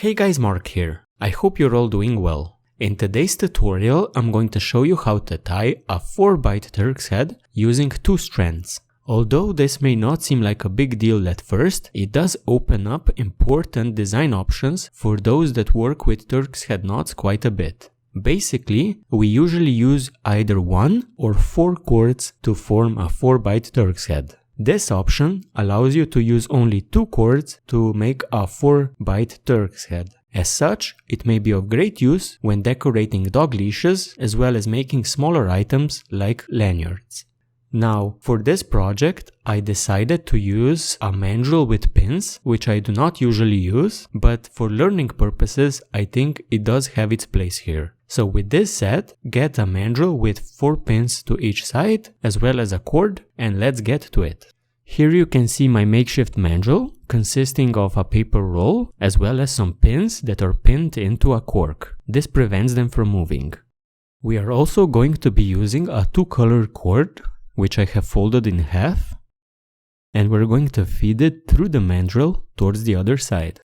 Hey guys, Mark here. I hope you're all doing well. In today's tutorial, I'm going to show you how to tie a 4-byte Turk's head using 2 strands. Although this may not seem like a big deal at first, it does open up important design options for those that work with Turk's head knots quite a bit. Basically, we usually use either 1 or 4 cords to form a 4-byte Turk's head. This option allows you to use only 2 cords to make a 4-byte Turk's head. As such, it may be of great use when decorating dog leashes as well as making smaller items like lanyards. Now, for this project, I decided to use a mandrel with pins, which I do not usually use, but for learning purposes, I think it does have its place here. So with this set, get a mandrel with 4 pins to each side, as well as a cord, and let's get to it. Here you can see my makeshift mandrel, consisting of a paper roll, as well as some pins that are pinned into a cork. This prevents them from moving. We are also going to be using a 2-color cord, which I have folded in half, and we're going to feed it through the mandrel towards the other side.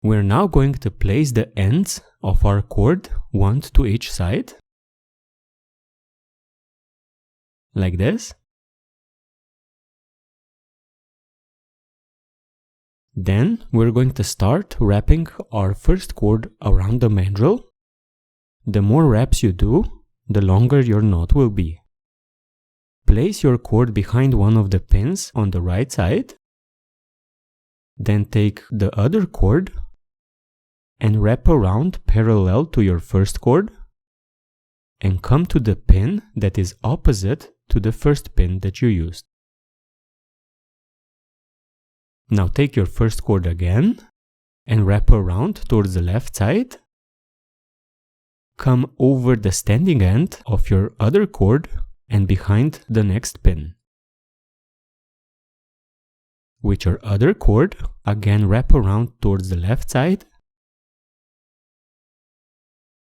We're now going to place the ends of our cord, one to each side, like this. Then we're going to start wrapping our first cord around the mandrel. The more wraps you do, the longer your knot will be. Place your cord behind one of the pins on the right side. Then take the other cord and wrap around parallel to your first cord and come to the pin that is opposite to the first pin that you used. Now take your first cord again and wrap around towards the left side. Come over the standing end of your other cord and behind the next pin. With your other cord, again wrap around towards the left side.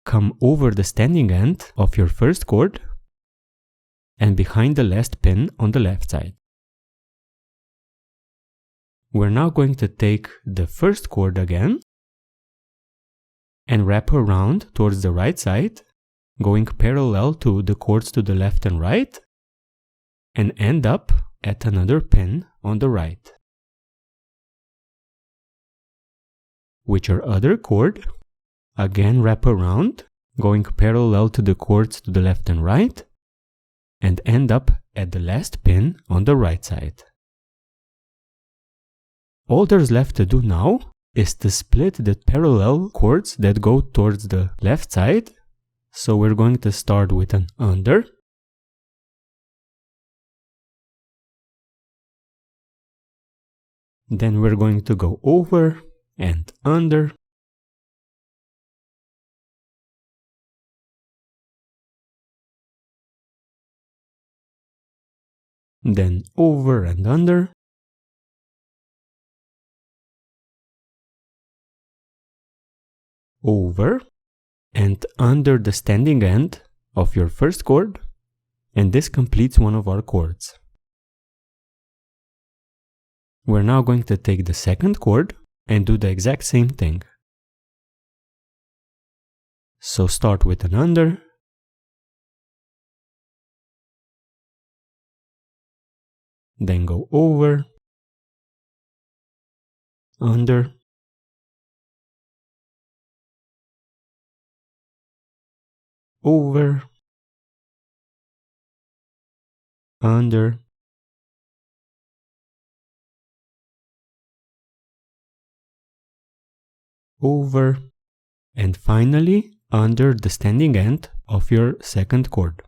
Come over the standing end of your first cord and behind the last pin on the left side. We're now going to take the first cord again and wrap around towards the right side, going parallel to the cords to the left and right, and end up at another pin on the right. With your other cord, again wrap around, going parallel to the cords to the left and right, and end up at the last pin on the right side. All there's left to do now is to split the parallel cords that go towards the left side. So we're going to start with an under. Then we're going to go over and under. Then over and under. Over and under the standing end of your first cord, and this completes one of our cords. We're now going to take the second cord and do the exact same thing. So start with an under, then go over, under, over, under, over, and finally under the standing end of your second cord.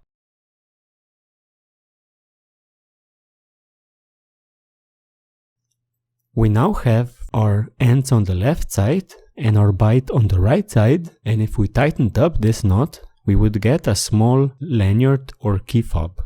We now have our ends on the left side and our bight on the right side, and if we tightened up this knot, we would get a small lanyard or key fob.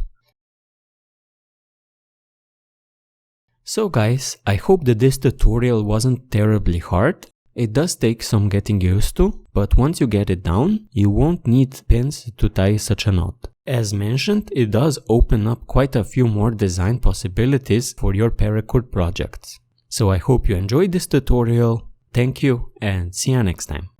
So guys, I hope that this tutorial wasn't terribly hard. It does take some getting used to, but once you get it down, you won't need pins to tie such a knot. As mentioned, it does open up quite a few more design possibilities for your paracord projects. So I hope you enjoyed this tutorial. Thank you and see you next time.